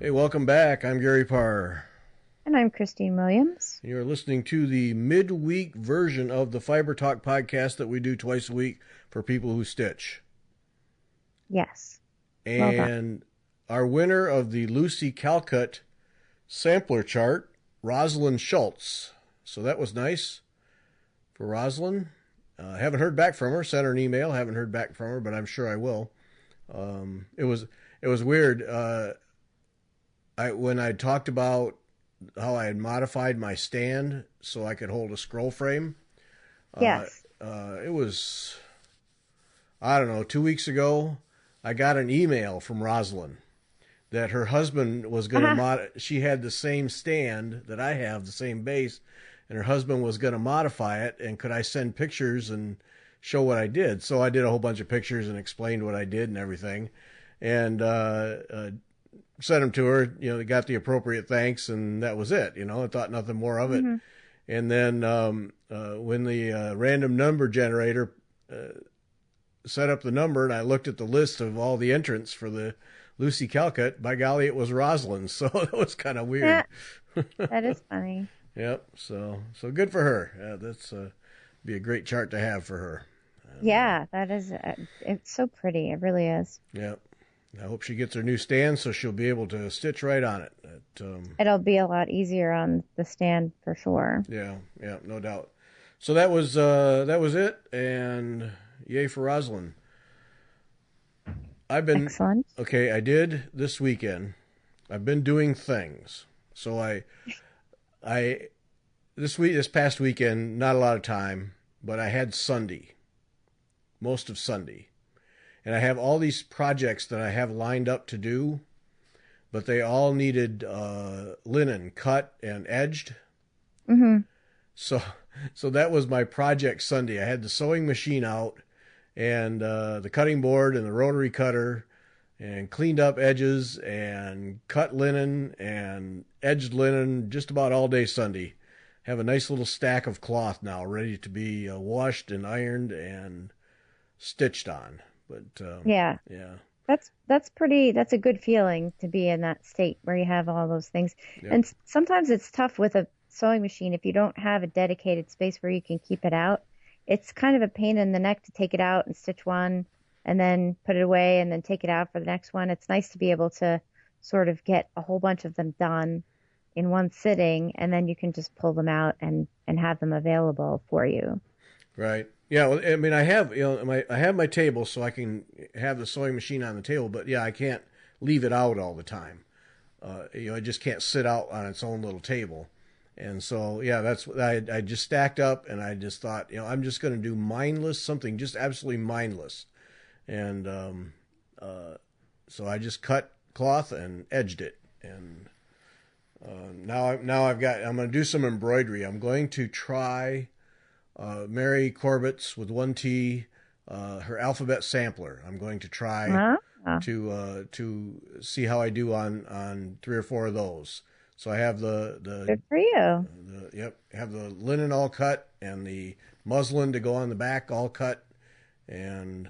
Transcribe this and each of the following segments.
Hey, welcome back. I'm Gary Parr. And I'm Christine Williams. You're listening to the midweek version of the Fiber Talk podcast that we do twice a week for people who stitch. Yes. And our winner of the Lucy Calcutt sampler chart, Rosalind Schultz. So that was nice for Rosalind. Haven't heard back from her. Sent her an email. Haven't heard back from her, but I'm sure I will. It was weird. When I talked about how I had modified my stand so I could hold a scroll frame. Yes. It was, I don't know, 2 weeks ago, I got an email from Rosalind that her husband was going to she had the same stand that I have, the same base, and her husband was going to modify it, and could I send pictures and show what I did? So I did a whole bunch of pictures and explained what I did and everything. And sent them to her, they got the appropriate thanks, and that was it. I thought nothing more of it. Mm-hmm. And then when the random number generator set up the number, and I looked at the list of all the entrants for the Lucy Calcutt, by golly, it was Rosalind. So that was kind of weird. Yeah, that is funny. Yep. So good for her. That's be a great chart to have for her. Yeah, that is. It's so pretty. It really is. Yep. I hope she gets her new stand so she'll be able to stitch right on it. It'll be a lot easier on the stand for sure. Yeah, no doubt. So that was it, and yay for Rosalind. Excellent. Okay, I did this weekend. I've been doing things. So this past weekend, not a lot of time, but I had Sunday, most of Sunday. And I have all these projects that I have lined up to do, but they all needed linen cut and edged. Mm-hmm. So that was my project Sunday. I had the sewing machine out and the cutting board and the rotary cutter, and cleaned up edges and cut linen and edged linen just about all day Sunday. Have a nice little stack of cloth now ready to be washed and ironed and stitched on. But yeah, that's pretty. That's a good feeling to be in that state where you have all those things. Yep. And sometimes it's tough with a sewing machine if you don't have a dedicated space where you can keep it out. It's kind of a pain in the neck to take it out and stitch one, and then put it away, and then take it out for the next one. It's nice to be able to sort of get a whole bunch of them done in one sitting, and then you can just pull them out and have them available for you. Right. Yeah, well, I mean, I have I have my table, so I can have the sewing machine on the table. But yeah, I can't leave it out all the time. It just can't sit out on its own little table. And so yeah, that's what I just stacked up, and I just thought, I'm just going to do mindless, something just absolutely mindless. And so I just cut cloth and edged it, and now I'm going to do some embroidery. I'm going to try Mary Corbett's with 1T, her alphabet sampler. I'm going to try to see how I do on 3 or 4 of those. So I have the good for you. Have the linen all cut and the muslin to go on the back all cut, and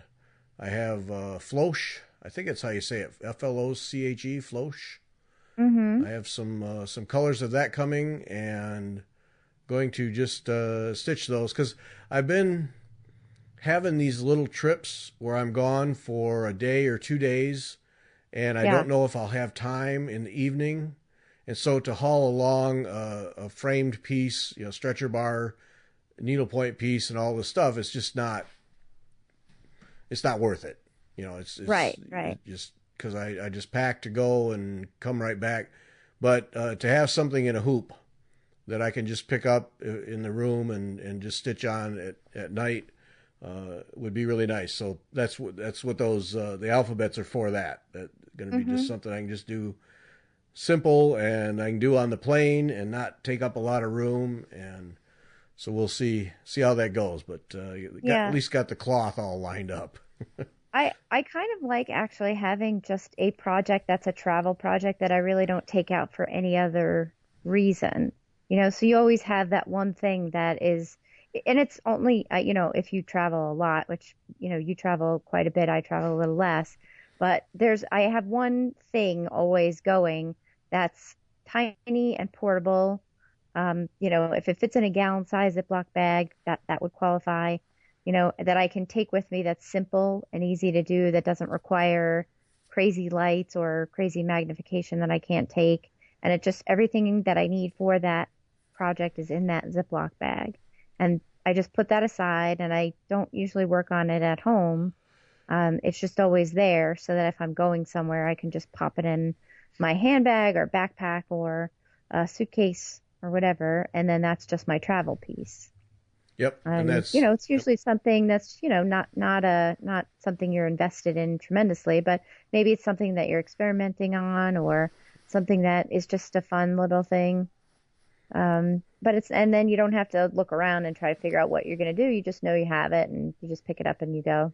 I have floche. I think that's how you say it. Floche, floche. Mm-hmm. I have some colors of that coming, and going to just stitch those, because I've been having these little trips where I'm gone for a day or 2 days, and I don't know if I'll have time in the evening. And so to haul along a framed piece, stretcher bar, needlepoint piece, and all this stuff, it's just not. It's not worth it. It's right. Just because I just pack to go and come right back, but to have something in a hoop that I can just pick up in the room and just stitch on at night would be really nice. So that's what those the alphabets are for. That's going to be just something I can just do simple, and I can do on the plane and not take up a lot of room. And so we'll see how that goes. But at least got the cloth all lined up. I kind of like actually having just a project that's a travel project that I really don't take out for any other reason. So you always have that one thing that is, and it's only, if you travel a lot, which, you travel quite a bit, I travel a little less, but I have one thing always going that's tiny and portable. If it fits in a gallon size Ziploc bag, that would qualify. That I can take with me, that's simple and easy to do, that doesn't require crazy lights or crazy magnification that I can't take. And it just, everything that I need for that project is in that Ziploc bag. And I just put that aside, and I don't usually work on it at home. It's just always there so that if I'm going somewhere, I can just pop it in my handbag or backpack or a suitcase or whatever. And then that's just my travel piece. Yep. And that's, it's usually something that's, not something you're invested in tremendously, but maybe it's something that you're experimenting on or something that is just a fun little thing. And then you don't have to look around and try to figure out what you're going to do. You just know you have it and you just pick it up and you go.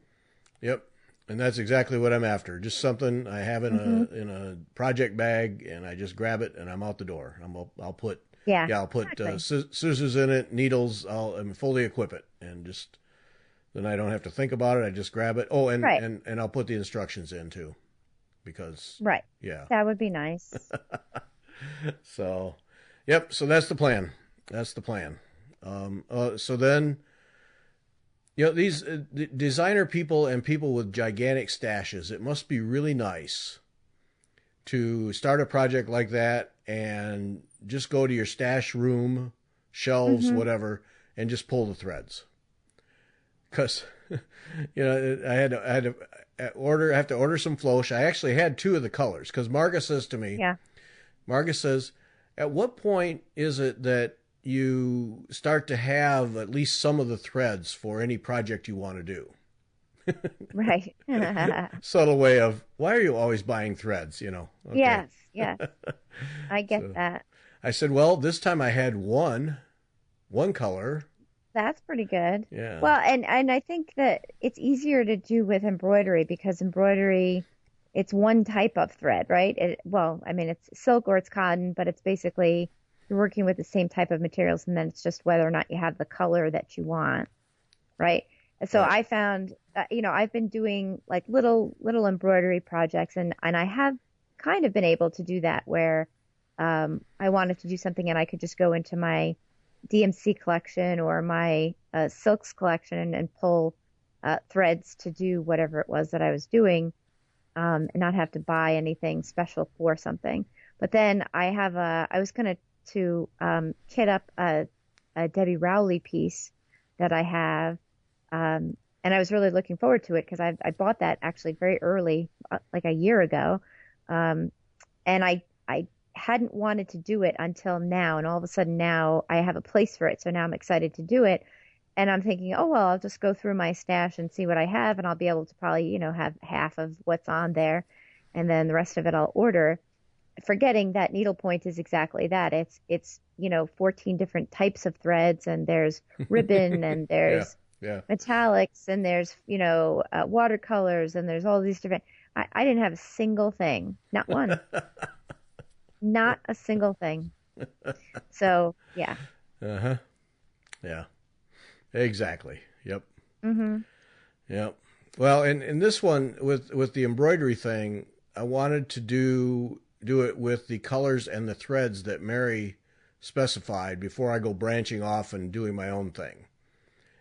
Yep. And that's exactly what I'm after. Just something I have in a project bag, and I just grab it and I'm out the door. I'll put exactly. Scissors in it, needles. I'll fully equip it, and just then I don't have to think about it. I just grab it. Oh, and right. and I'll put the instructions in too, because right. Yeah, that would be nice. So, yep. So that's the plan. So then, these designer people and people with gigantic stashes, it must be really nice to start a project like that and just go to your stash room, shelves, whatever, and just pull the threads. Because, I had to order some floss. I actually had 2 of the colors, because Marga says to me, Marga says, at what point is it that you start to have at least some of the threads for any project you want to do? Right. Subtle way of, why are you always buying threads, Okay. Yes. I get that. I said, well, this time I had one color. That's pretty good. Yeah. Well, and I think that it's easier to do with embroidery, because embroidery, it's one type of thread, right? It's silk or it's cotton, but it's basically you're working with the same type of materials, and then it's just whether or not you have the color that you want, right? So right. I found, I've been doing like little embroidery projects, and I have kind of been able to do that where I wanted to do something and I could just go into my DMC collection or my silks collection and pull threads to do whatever it was that I was doing, and not have to buy anything special for something. But then I was going to kit up a Debbie Rowley piece that I have, and I was really looking forward to it because I bought that actually very early, like a year ago, and I hadn't wanted to do it until now, and all of a sudden now I have a place for it, so now I'm excited to do it. And I'm thinking, oh, well, I'll just go through my stash and see what I have, and I'll be able to probably, have half of what's on there, and then the rest of it I'll order, forgetting that needlepoint is exactly that. It's 14 different types of threads, and there's ribbon, and there's metallics, and there's, watercolors, and there's all these different. I didn't have a single thing, not one. Not a single thing. So, yeah. Uh-huh. Yeah. Exactly. Yep. Mm-hmm. Yep. Well, and in this one with the embroidery thing, I wanted to do it with the colors and the threads that Mary specified before I go branching off and doing my own thing.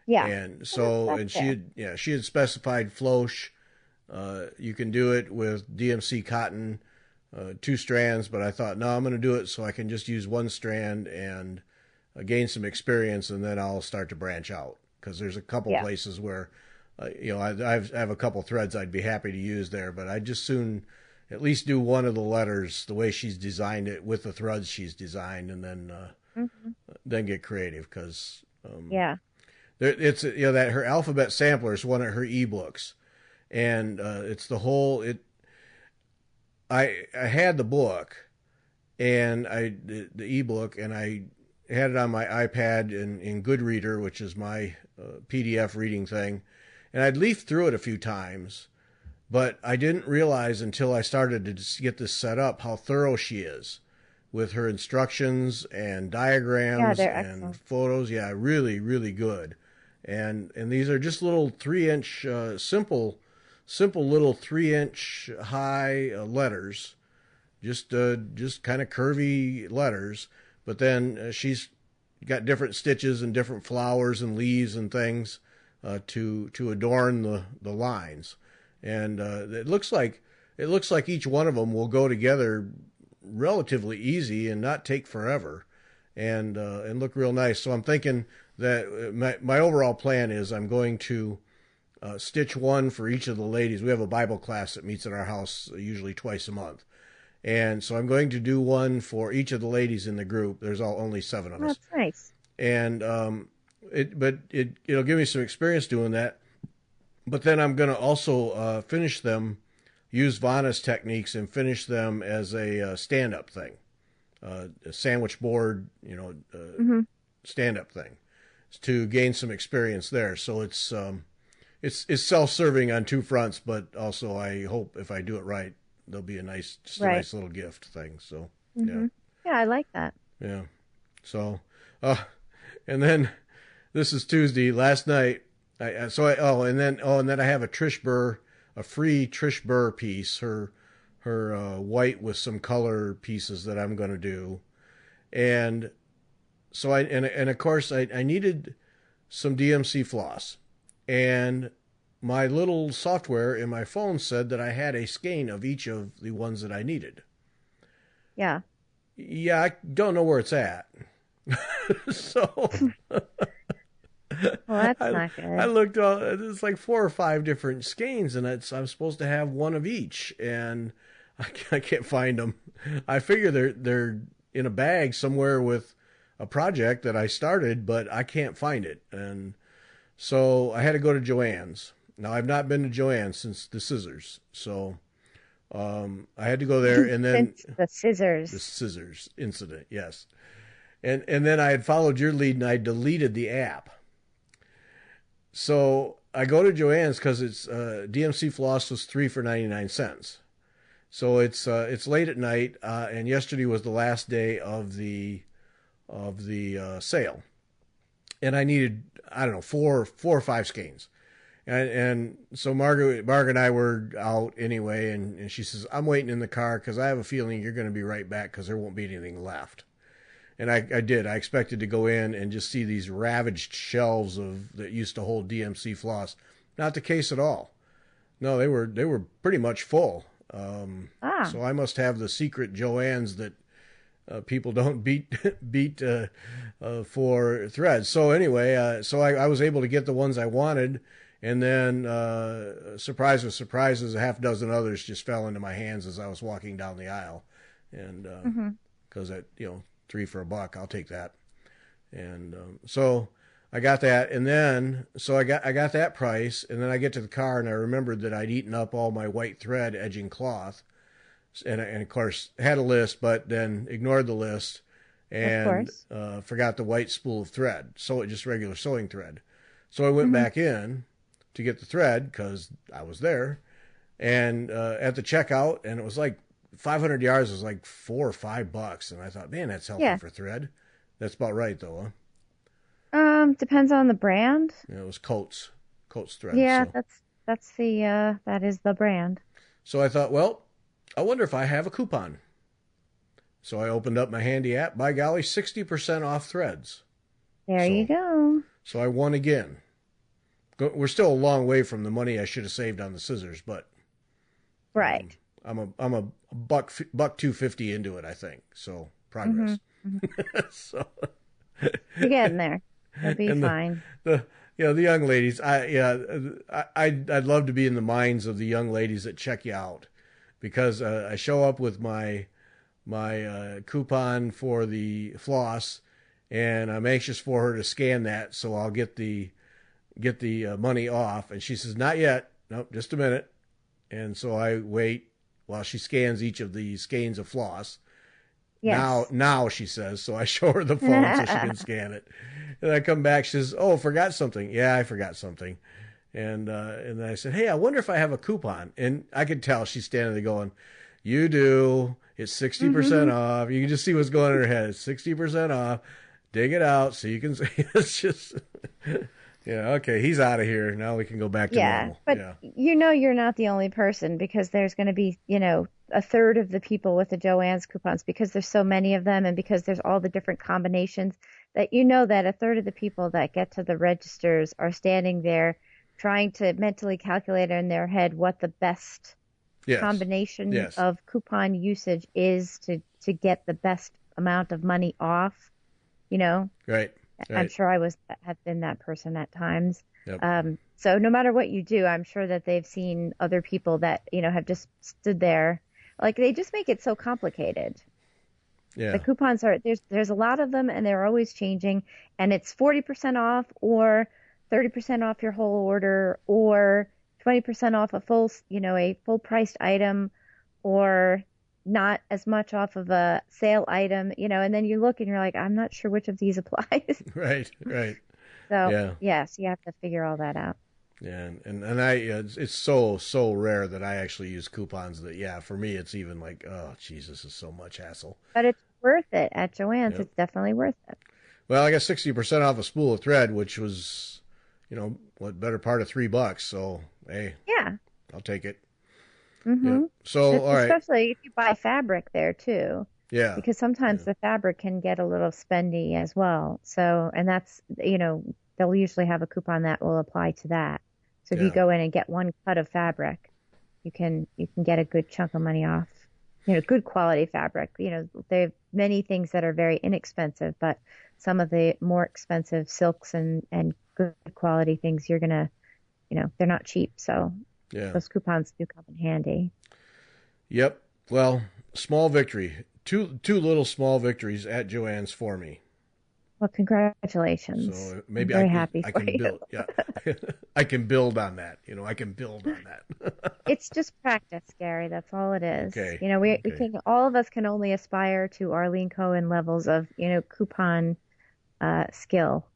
Yeah. And so, and she had specified floss. You can do it with DMC cotton, 2 strands, but I thought, no, I'm going to do it so I can just use 1 strand and gain some experience, and then I'll start to branch out, because there's a couple places where, I have a couple threads I'd be happy to use there, but I'd just soon at least do one of the letters the way she's designed it with the threads she's designed, and then get creative, because it's that her alphabet sampler is one of her ebooks, and it's the whole it. I had the book, and the ebook, and I had it on my iPad in Goodreader, which is my PDF reading thing, and I'd leafed through it a few times, but I didn't realize until I started to get this set up how thorough she is with her instructions and diagrams and photos. Yeah, really, really good. And these are just little 3-inch simple little 3-inch high letters, just kind of curvy letters. But then she's got different stitches and different flowers and leaves and things to adorn the lines. And it looks like each one of them will go together relatively easy and not take forever, and look real nice. So I'm thinking that my overall plan is I'm going to stitch one for each of the ladies. We have a Bible class that meets at our house usually twice a month. And so I'm going to do one for each of the ladies in the group. There's only 7 of us. That's nice. And it'll give me some experience doing that. But then I'm going to also finish them, use Vanna's techniques and finish them as a stand-up thing, a sandwich board, stand-up thing, to gain some experience there. So it's self-serving on 2 fronts, but also I hope if I do it right, there'll be a nice little gift thing. So yeah, I like that. Yeah. So, and then this is Tuesday. Last night, and then I have a free Trish Burr piece, her white with some color pieces that I'm going to do, and so of course I needed some DMC floss, and my little software in my phone said that I had a skein of each of the ones that I needed. Yeah. Yeah, I don't know where it's at. So well, that's not good. I looked it's like 4 or 5 different skeins, and I'm supposed to have one of each, and I can't find them. I figure they're in a bag somewhere with a project that I started, but I can't find it. And so I had to go to Joann's. Now, I've not been to Joann since the scissors, so I had to go there, and then the scissors incident, yes, and then I had followed your lead, and I deleted the app. So I go to Joann's because it's DMC floss was 3 for 99 cents. So it's late at night, and yesterday was the last day of the sale, and I needed, I don't know, 4 or 5 skeins. And so Margaret and I were out anyway, and she says, I'm waiting in the car because I have a feeling you're going to be right back because there won't be anything left. And I did. I expected to go in and just see these ravaged shelves that used to hold DMC floss. Not the case at all. No, they were pretty much full. So I must have the secret Joanns that people don't beat for threads. So anyway, so I was able to get the ones I wanted. And then, surprise with surprises, a half dozen others just fell into my hands as I was walking down the aisle. And, cause at, $3 for $1, I'll take that. And, so I got that. And then, so I got that price. And then I get to the car and I remembered that I'd eaten up all my white thread edging cloth. And of course had a list, but then ignored the list and, forgot the white spool of thread. So it just regular sewing thread. So I went back in to get the thread because I was there, and at the checkout, and it was like 500 yards was like $4 or $5, and I thought, man, that's healthy for thread. That's about right, though, huh? Depends on the brand. Yeah, it was Coates thread. Yeah, so. That is the brand. So I thought, well, I wonder if I have a coupon. So I opened up my handy app. By golly, 60% off threads. There you go. So I won again. We're still a long way from the money I should have saved on the scissors, but right. I'm a $1.250 into it, I think. So progress. So you're getting there. It'll be fine. The young ladies. I'd love to be in the minds of the young ladies that check you out, because I show up with my coupon for the floss, and I'm anxious for her to scan that so I'll get the money off. And she says, not yet. Nope, just a minute. And so I wait while she scans each of the skeins of floss. Yes. Now she says, so I show her the phone so she can scan it. And I come back, she says, oh, forgot something. Yeah, I forgot something. And then I said, hey, I wonder if I have a coupon. And I could tell she's standing there going, you do. It's 60% off. You can just see what's going in her head. It's 60% off. Dig it out so you can see. It's just, Yeah, okay, he's out of here. Now we can go back to Yeah, normal. but Yeah. you're not the only person because there's going to be, a third of the people with the Joann's coupons because there's so many of them and because there's all the different combinations that that a third of the people that get to the registers are standing there trying to mentally calculate in their head what the best Yes. combination Yes. of coupon usage is to get the best amount of money off, you know. Right. I'm Right. sure have been that person at times. Yep. So no matter what you do, I'm sure that they've seen other people that, have just stood there. Like they just make it so complicated. Yeah. The coupons there's a lot of them and they're always changing and it's 40% off or 30% off your whole order or 20% off a full priced item or not as much off of a sale item, and then you look and you're like, I'm not sure which of these applies. Right. Right. So, Yeah. yes, you have to figure all that out. Yeah, and I it's so rare that I actually use coupons that for me it's even like, oh Jesus, is so much hassle. But it's worth it at Joann's. Yep. It's definitely worth it. Well, I got 60% off a spool of thread, which was, better part of $3. So hey, Yeah. I'll take it. Mm-hmm. Yep. So all right. Especially if you buy fabric there too. Yeah. Because sometimes the fabric can get a little spendy as well. So, and that's, they'll usually have a coupon that will apply to that. So if you go in and get one cut of fabric, you can get a good chunk of money off. Good quality fabric. There are many things that are very inexpensive, but some of the more expensive silks and good quality things, you're gonna, they're not cheap. So those coupons do come in handy. Yep. Well, small victory. Two little small victories at Joann's for me. Well, congratulations. So maybe I'm very happy I for can you. build. Yeah, I can build on that. I can build on that. It's just practice, Gary. That's all it is. Okay. We can, all of us can only aspire to Arlene Cohen levels of, coupon skill.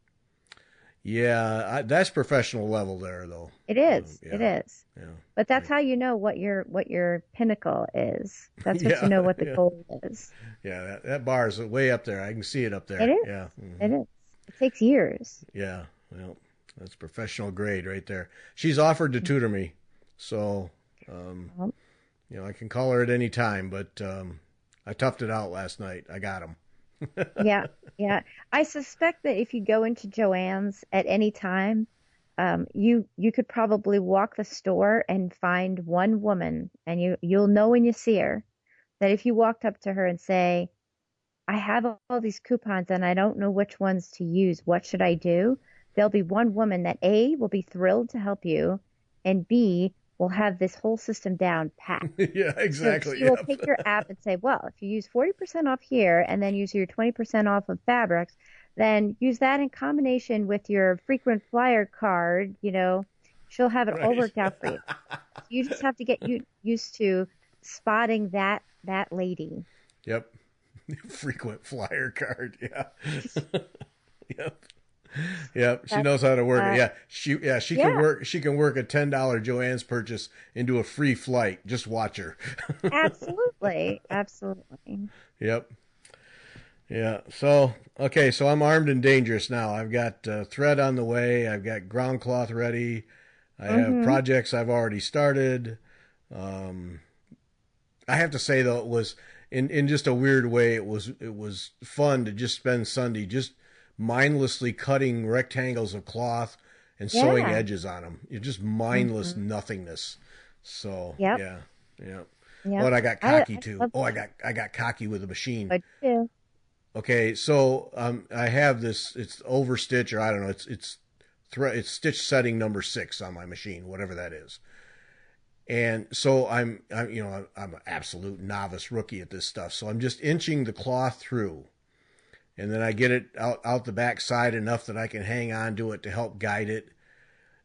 Yeah, that's professional level there, though. It is. It is. Yeah. But that's how you know what your pinnacle is. That's what you know what the goal is. Yeah, that bar is way up there. I can see it up there. It is. Yeah. Mm-hmm. It is. It takes years. Yeah. Well, that's professional grade right there. She's offered to tutor me, so I can call her at any time. But I toughed it out last night. I got him. Yeah. I suspect that if you go into Joann's at any time, you could probably walk the store and find one woman, and you'll know when you see her that if you walked up to her and say, I have all these coupons and I don't know which ones to use. What should I do? There'll be one woman that A, will be thrilled to help you, and B, will have this whole system down pat. Yeah, exactly. So she will take your app and say, well, if you use 40% off here and then use your 20% off of fabrics, then use that in combination with your frequent flyer card, she'll have it all worked out for you. You just have to get used to spotting that lady. Yep. Frequent flyer card. Yeah. Yep. Yep. She knows how to work it. Yeah. She can work. She can work a $10 Joann's purchase into a free flight. Just watch her. Absolutely. Yep. Yeah. So I'm armed and dangerous now. I've got thread on the way. I've got ground cloth ready. I have projects I've already started. I have to say though, it was in just a weird way. It was fun to just spend Sunday just mindlessly cutting rectangles of cloth and sewing edges on them. It's just mindless nothingness. So yeah. But I got cocky too. I got cocky with the machine. I do. Okay, so I have this. It's overstitch, or I don't know. It's stitch setting number 6 on my machine, whatever that is. And so I'm an absolute novice rookie at this stuff. So I'm just inching the cloth through, and then I get it out the back side enough that I can hang on to it to help guide it.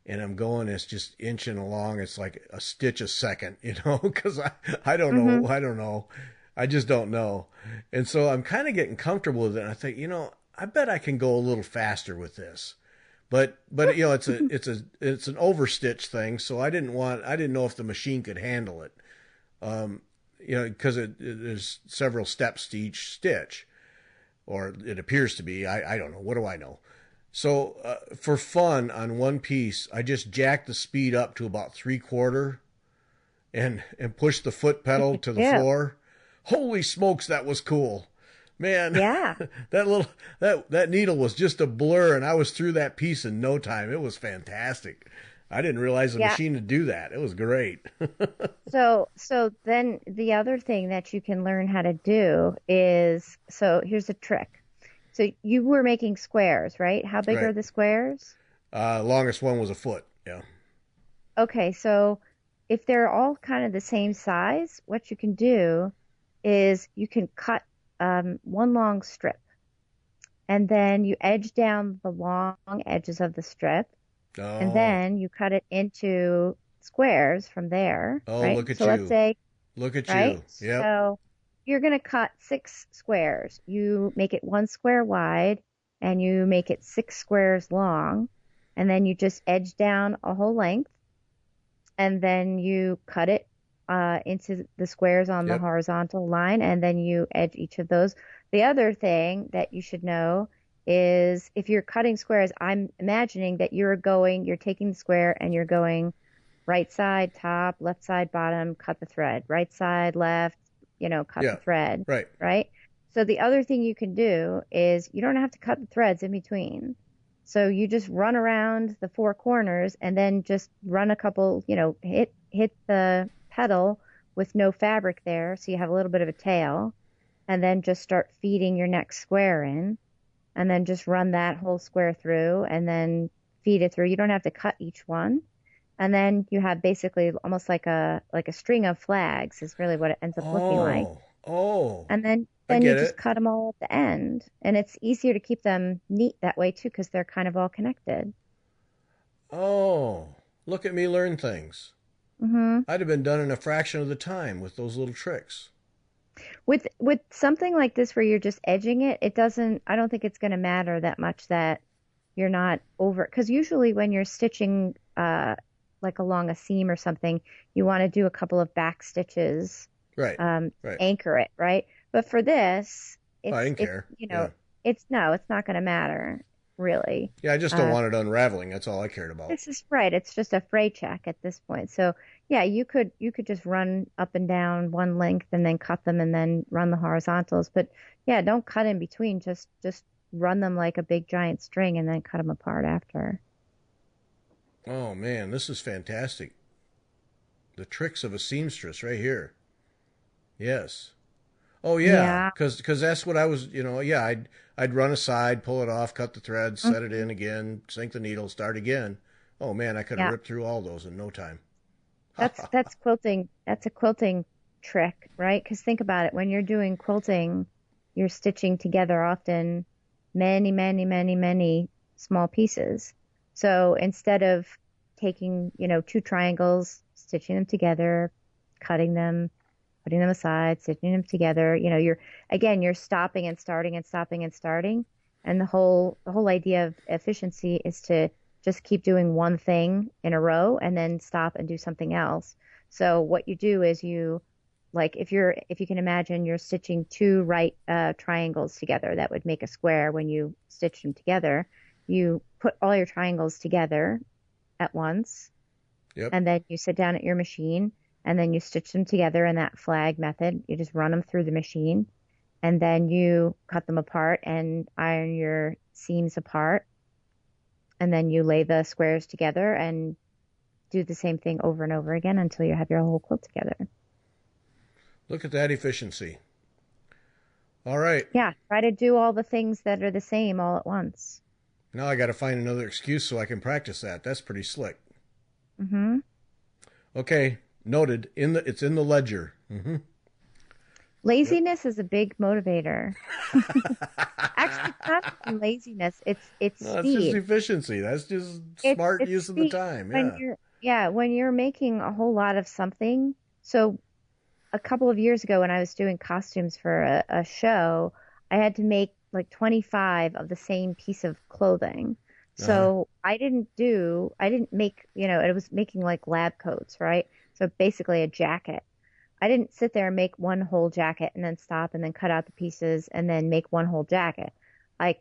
And I'm going, it's just inching along. It's like a stitch a second, because I don't know. I don't know. I just don't know. And so I'm kind of getting comfortable with it. And I think, I bet I can go a little faster with this. But it's an overstitch thing. So I didn't know if the machine could handle it. Because there's several steps to each stitch, or it appears to be. I don't know. What do I know? So for fun on one piece, I just jacked the speed up to about 3/4 and pushed the foot pedal to the Yeah. floor. Holy smokes, that was cool. Man, Yeah. that needle was just a blur, and I was through that piece in no time. It was fantastic. I didn't realize the Yeah. machine would do that. It was great. So then the other thing that you can learn how to do is, so here's a trick. So you were making squares, right? How big Right. are the squares? Longest one was a foot. Yeah. Okay, so if they're all kind of the same size, what you can do is you can cut one long strip, and then you edge down the long edges of the strip, and Oh, then you cut it into squares from there, oh, right? look at So let's you. say, Look at right? you. Yep. So you're going to cut 6 squares. You make it 1 square wide and you make it 6 squares long, and then you just edge down a whole length, and then you cut it into the squares on the Yep. horizontal line, and then you edge each of those. The other thing that you should know is if you're cutting squares, I'm imagining that you're taking the square and you're going right side, top, left side, bottom, cut the thread, right side, left, cut the Yeah. thread, Right. right? So the other thing you can do is you don't have to cut the threads in between. So you just run around the 4 corners and then just run a couple, hit the pedal with no fabric there. So you have a little bit of a tail, and then just start feeding your next square in, and then just run that whole square through and then feed it through. You don't have to cut each one. And then you have basically almost like a string of flags is really what it ends up looking like. Oh, oh, And then I then you get just it. cut them all at the end, and it's easier to keep them neat that way too because they're kind of all connected. Oh, look at me learn things. hmm I'd have been done in a fraction of the time with those little tricks. With something like this where you're just edging it, it doesn't. I don't think it's going to matter that much that you're not over, because usually when you're stitching like along a seam or something, you want to do a couple of back stitches Right. to Right. anchor it, right? But for this, Oh, I it's didn't it's care. you Yeah. know, it's no, it's not going to matter really. Yeah, I just don't Uh, want it unraveling. That's all I cared about. this is right. It's just a fray check at this point. So yeah, you could just run up and down one length and then cut them and then run the horizontals. But yeah, don't cut in between. Just run them like a big giant string and then cut them apart after. Oh man, this is fantastic. The tricks of a seamstress right here. Yes. Oh yeah, Yeah. cause that's what I was. Yeah, I'd run aside, pull it off, cut the thread, set it Mhm. in again, sink the needle, start again. Oh man, I could have Yeah. ripped through all those in no time. Ha That's ha ha. that's quilting. That's a quilting trick, right? Because think about it. When you're doing quilting, you're stitching together often many, many, many, many small pieces. So instead of taking, two triangles, stitching them together, cutting them, putting them aside, stitching them together, you're stopping and starting and stopping and starting. And the whole idea of efficiency is to just keep doing one thing in a row and then stop and do something else. So what you do is like if you can imagine you're stitching two right triangles together that would make a square when you stitch them together. You put all your triangles together at once, Yep. and then you sit down at your machine, and then you stitch them together in that flag method. You just run them through the machine, and then you cut them apart and iron your seams apart, and then you lay the squares together and do the same thing over and over again until you have your whole quilt together. Look at that efficiency. All right. Yeah, try to do all the things that are the same all at once. Now I got to find another excuse so I can practice that. That's pretty slick. hmm Okay, noted. It's in the ledger. Yep. Laziness is a big motivator. Actually, it's not even laziness. It's No, it's just speed. efficiency. That's just It's smart it's use of the speed time. when Yeah. you're making a whole lot of something. So a couple of years ago when I was doing costumes for a show, I had to make like 25 of the same piece of clothing. Uh-huh. So I didn't make, it was making like lab coats, right? So basically a jacket. I didn't sit there and make one whole jacket and then stop and then cut out the pieces and then make one whole jacket. I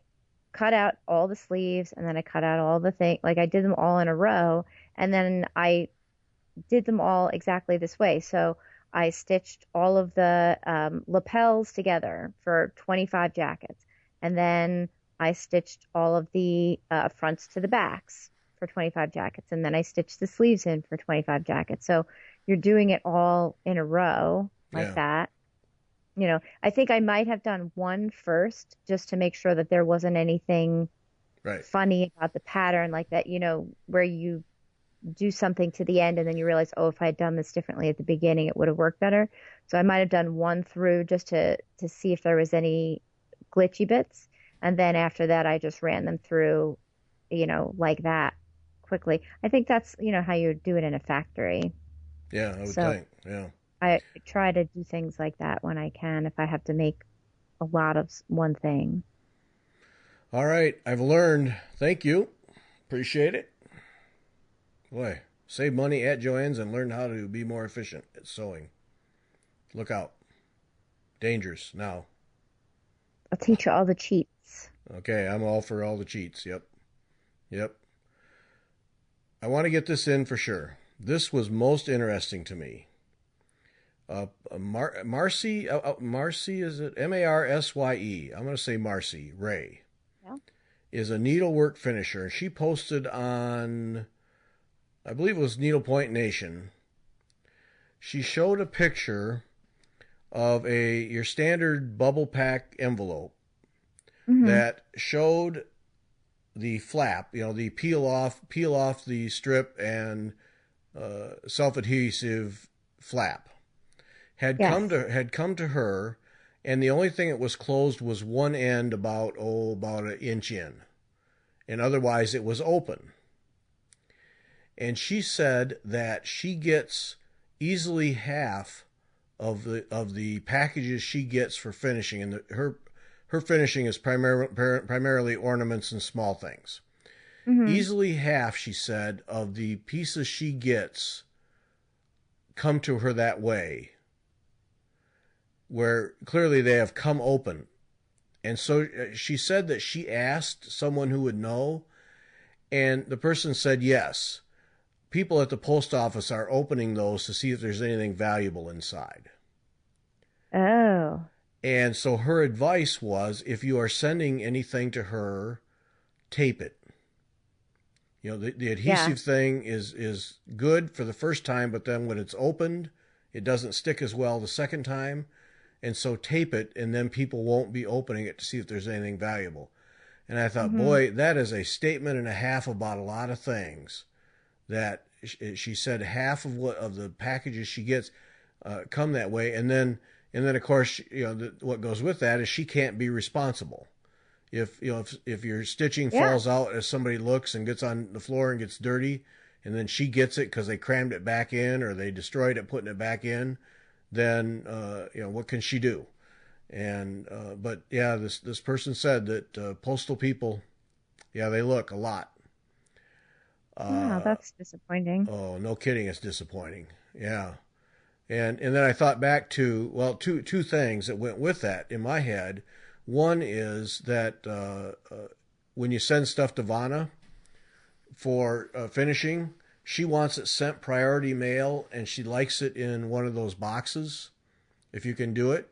cut out all the sleeves, and then I cut out all the things. Like I did them all in a row, and then I did them all exactly this way. So I stitched all of the lapels together for 25 jackets. And then I stitched all of the fronts to the backs for 25 jackets. And then I stitched the sleeves in for 25 jackets. So you're doing it all in a row like that. You know, I think I might have done one first just to make sure that there wasn't anything funny about the pattern like that, you know, where you do something to the end and then you realize, oh, if I had done this differently at the beginning, it would have worked better. So I might have done one through just to see if there was any glitchy bits. And then after that, I just ran them through, you know, like that quickly. I think that's, you know, how you do it in a factory. Yeah, I would think. Yeah. I try to do things like that when I can, if I have to make a lot of one thing. All right. I've learned. Thank you. Appreciate it. Boy, save money at Joann's and learn how to be more efficient at sewing. Look out. Dangerous now. I'll teach you all the cheats. Okay, I'm all for all the cheats. Yep. I want to get this in for sure. This was most interesting to me. Marcy, is it Marsye? I'm going to say Marcy Ray. Yeah. Is a needlework finisher, and she posted on, I believe it was Needlepoint Nation. She showed a picture of your standard bubble pack envelope that showed the flap, you know, the peel off the strip and self-adhesive flap had come to her, and the only thing that was closed was one end about an inch in, and otherwise it was open. And she said that she gets easily half of the packages she gets for finishing, and her finishing is primarily ornaments and small things. Easily half, she said, of the pieces she gets come to her that way, where clearly they have come open. And so she said that she asked someone who would know, and the person said yes. People at the post office are opening those to see if there's anything valuable inside. Oh. And so her advice was, if you are sending anything to her, tape it. You know, the adhesive thing is good for the first time, but then when it's opened, it doesn't stick as well the second time. And so tape it, and then people won't be opening it to see if there's anything valuable. And I thought, boy, that is a statement and a half about a lot of things. That she said half of the packages she gets come that way, and then of course, you know, what goes with that is she can't be responsible. If your stitching falls out as somebody looks and gets on the floor and gets dirty, and then she gets it because they crammed it back in or they destroyed it putting it back in, then you know, what can she do? And but yeah, this person said that postal people, they look a lot. Wow, that's disappointing. Oh, no kidding, it's disappointing. Yeah. And then I thought back to, well, two things that went with that in my head. One is that when you send stuff to Vanna for finishing, she wants it sent priority mail, and she likes it in one of those boxes, if you can do it.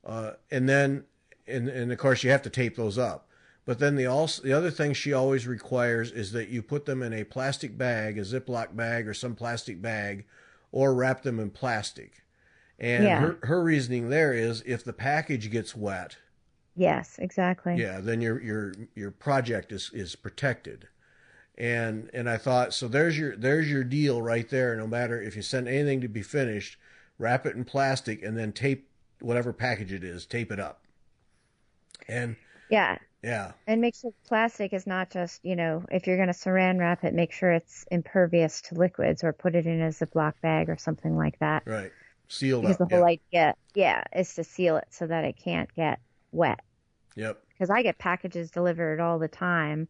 And then, and of course, you have to tape those up. But then the other thing she always requires is that you put them in a plastic bag, a Ziploc bag or some plastic bag, or wrap them in plastic. And her reasoning there is, if the package gets wet. Yes, exactly. Yeah, then your project is protected. And I thought, so there's your deal right there. No matter if you send anything to be finished, wrap it in plastic and then tape whatever package it is, tape it up. And yeah. And make sure plastic is not just, you know, if you're going to saran wrap it, make sure it's impervious to liquids, or put it in a Ziploc bag or something like that. Right. Sealed because up. Because the whole idea, is to seal it so that it can't get wet. Yep. Because I get packages delivered all the time,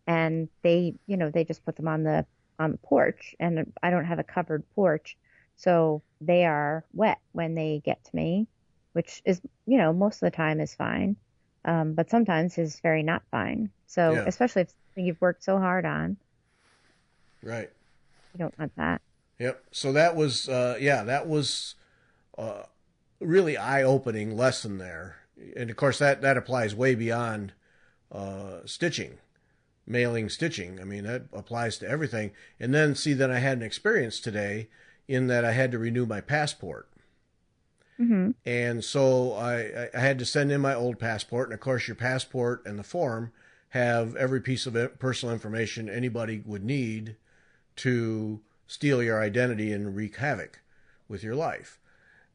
and they just put them on the porch, and I don't have a covered porch, so they are wet when they get to me, which is, you know, most of the time is fine. but sometimes is very not fine. So Yeah. especially if it's something you've worked so hard on, Right. you don't want that. Yep. So that was, that was really eye-opening lesson there. And of course, that applies way beyond stitching, mailing stitching. I mean, that applies to everything. And then then I had an experience today in that I had to renew my passport. Mm-hmm. And so I had to send in my old passport. And of course, your passport and the form have every piece of personal information anybody would need to steal your identity and wreak havoc with your life.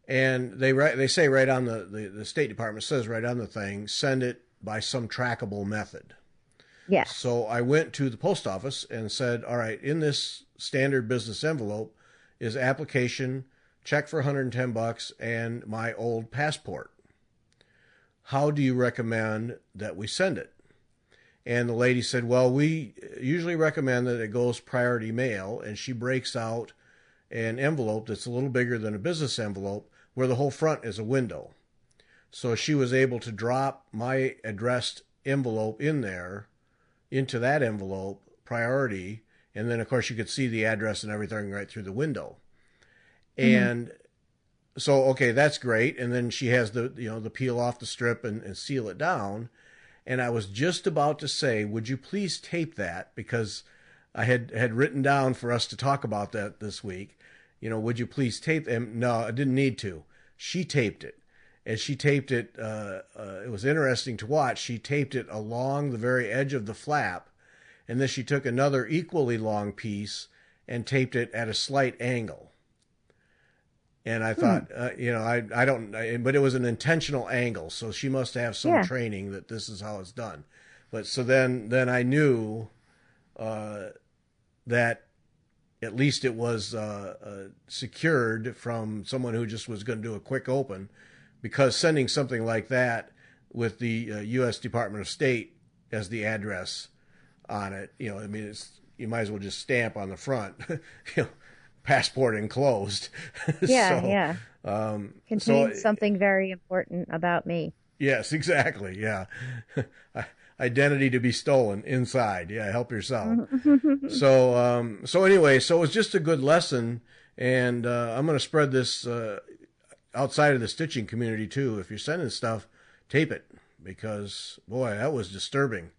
And they say right on the State Department says right on the thing, send it by some trackable method. Yes. So I went to the post office and said, all right, in this standard business envelope is application, check for $110, and my old passport. How do you recommend that we send it? And the lady said, well, we usually recommend that it goes priority mail. And she breaks out an envelope that's a little bigger than a business envelope where the whole front is a window. So she was able to drop my addressed envelope into that envelope, priority. And then, of course, you could see the address and everything right through the window. Mm-hmm. And so, okay, that's great. And then she has the peel off the strip and seal it down. And I was just about to say, would you please tape that? Because I had written down for us to talk about that this week. Would you please tape it? No, I didn't need to. She taped it. And she taped it, it was interesting to watch. She taped it along the very edge of the flap. And then she took another equally long piece and taped it at a slight angle. And I thought, I don't, but it was an intentional angle. So she must have some training that this is how it's done. But so then I knew that at least it was secured from someone who just was going to do a quick open, because sending something like that with the U.S. Department of State as the address on it, you might as well just stamp on the front, passport enclosed. Yeah. Contains something very important about me. Yes, exactly. Yeah. Identity to be stolen inside. Yeah. Help yourself. So anyway, so it was just a good lesson, and I'm going to spread this outside of the stitching community too. If you're sending stuff, tape it, because boy, that was disturbing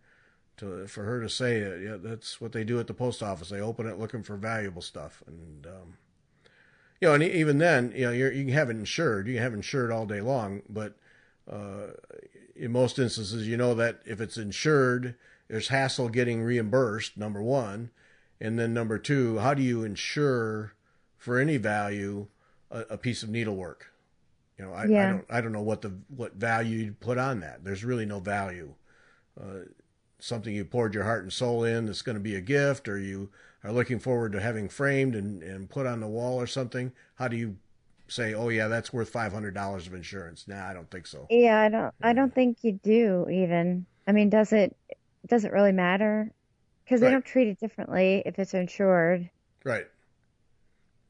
for her to say, that's what they do at the post office. They open it looking for valuable stuff. And, and even then, you can have it insured. You can have it insured all day long. But in most instances, that if it's insured, there's hassle getting reimbursed, number one. And then number two, how do you insure for any value a piece of needlework? I don't know what value you'd put on that. There's really no value. Something you poured your heart and soul in that's going to be a gift, or you are looking forward to having framed and put on the wall or something. How do you say, oh yeah, that's worth $500 of insurance? Nah, I don't think so. Yeah, I don't think you do even. I mean, does it really matter? Because they don't treat it differently if it's insured. Right.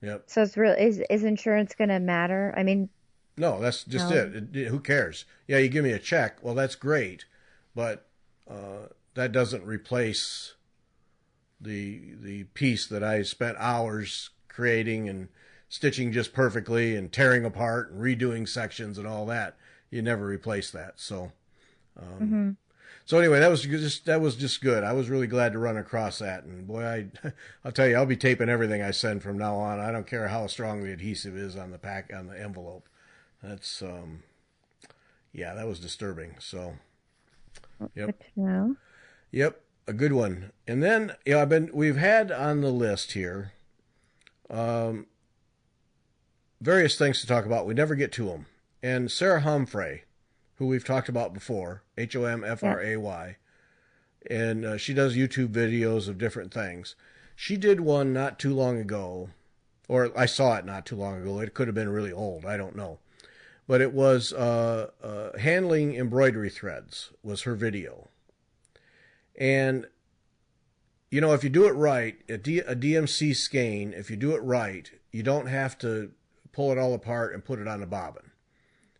Yep. So it's real. Is insurance going to matter? I mean, no, that's just it. Who cares? Yeah, you give me a check. Well, that's great, but that doesn't replace the piece that I spent hours creating and stitching just perfectly and tearing apart and redoing sections and all that. You never replace that. So, so anyway, that was just good. I was really glad to run across that. And boy, I'll tell you, I'll be taping everything I send from now on. I don't care how strong the adhesive is on the envelope. That's that was disturbing. So, yep. Good to know. Yep, a good one. And then we've had on the list here various things to talk about. We never get to them. And Sarah Humphrey, who we've talked about before, Homfray, and she does YouTube videos of different things. She did one not too long ago, or I saw it not too long ago. It could have been really old. I don't know. But it was handling embroidery threads was her video. And, if you do it right, a DMC skein, if you do it right, you don't have to pull it all apart and put it on a bobbin.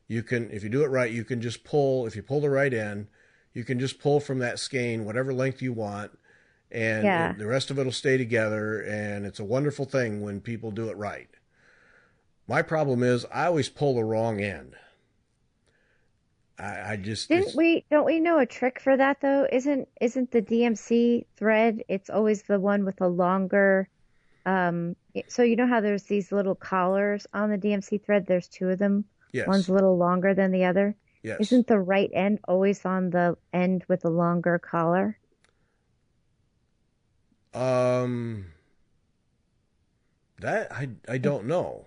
you can, if you do it right, you can just pull, if you pull the right end, you can just pull from that skein whatever length you want, and the rest of it will stay together, and it's a wonderful thing when people do it right. My problem is I always pull the wrong end. I just don't we know a trick for that though? Isn't the DMC thread? It's always the one with the longer. So you know how there's these little collars on the DMC thread? There's two of them. Yes. One's a little longer than the other. Yes. Isn't the right end always on the end with the longer collar? That I don't know.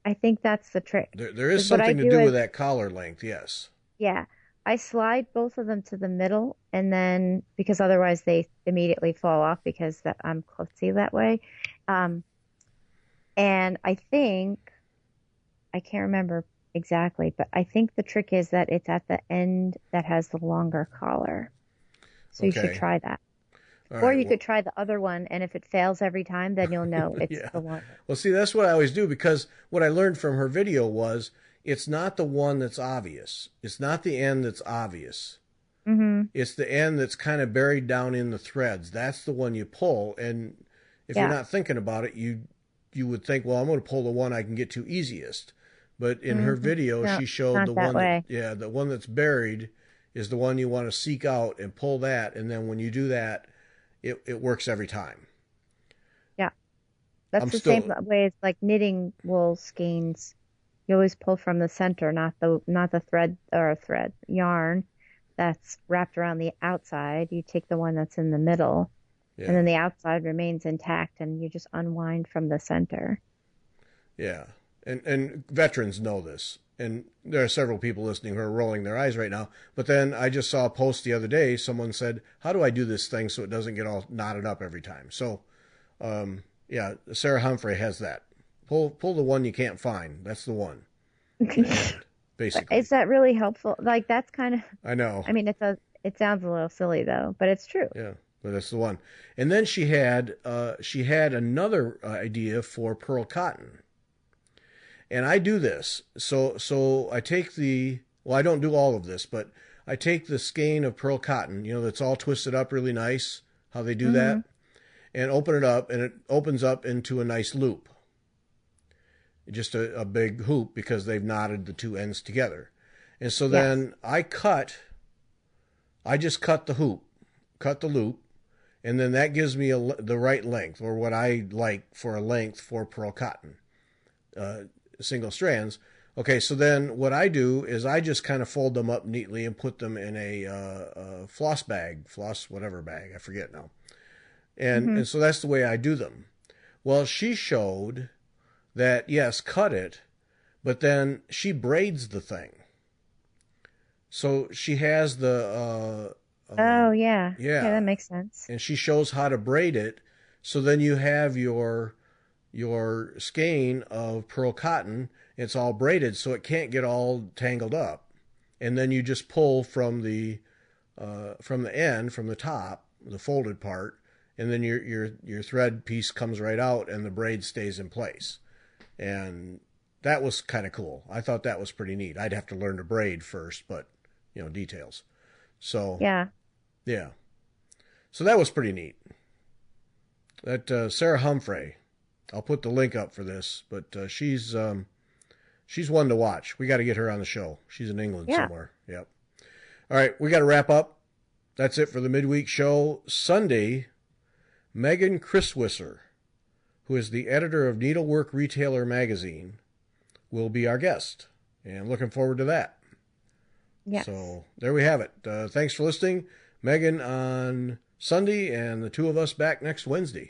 I think that's the trick. There is something to do with that collar length, yes. Yeah. I slide both of them to the middle, and then, because otherwise they immediately fall off because I'm klutzy that way. And I think, I can't remember exactly, but I think the trick is that it's at the end that has the longer collar. So you should try that. Or you could try the other one, and if it fails every time, then you'll know it's the one. Well, see, that's what I always do, because what I learned from her video was it's not the one that's obvious. It's not the end that's obvious. Mm-hmm. It's the end that's kind of buried down in the threads. That's the one you pull, and if you're not thinking about it, you would think, well, I'm going to pull the one I can get to easiest. But in her video, she showed the one the one that's buried is the one you want to seek out and pull that, and then when you do that, it works every time. Yeah. That's same way as like knitting wool skeins. You always pull from the center, not the thread yarn that's wrapped around the outside. You take the one that's in the middle, and then the outside remains intact, and you just unwind from the center. Yeah. And veterans know this. And there are several people listening who are rolling their eyes right now. But then I just saw a post the other day. Someone said, how do I do this thing so it doesn't get all knotted up every time? So, Sarah Humphrey has that. Pull the one you can't find. That's the one. Basically. Is that really helpful? Like, that's kind of... I know. I mean, it sounds a little silly, though, but it's true. Yeah, but that's the one. And then she had another idea for pearl cotton. And I do this. So I take I don't do all of this, but I take the skein of pearl cotton, that's all twisted up really nice, how they do that, and open it up, and it opens up into a nice loop. Just a big hoop, because they've knotted the two ends together. And so then I just cut the hoop, cut the loop, and then that gives me the right length, or what I like for a length for pearl cotton. Single strands. Okay, so then what I do is I just kind of fold them up neatly and put them in a floss whatever bag, I forget now. And so that's the way I do them. Well, she showed that, yes, cut it, but then she braids the thing. So she has the... Yeah, that makes sense. And she shows how to braid it, so then you have your skein of pearl cotton. It's all braided, so it can't get all tangled up. And then you just pull from the end, from the top, the folded part, and then your thread piece comes right out, and the braid stays in place. And that was kind of cool. I thought that was pretty neat. I'd have to learn to braid first, but details. So yeah. So that was pretty neat. That Sarah Humphrey. I'll put the link up for this, but she's one to watch. We got to get her on the show. She's in England somewhere. Yep. All right, we got to wrap up. That's it for the midweek show. Sunday, Megan Chriswisser, who is the editor of Needlework Retailer magazine, will be our guest, and looking forward to that. Yes. So there we have it. Thanks for listening. Megan on Sunday, and the two of us back next Wednesday.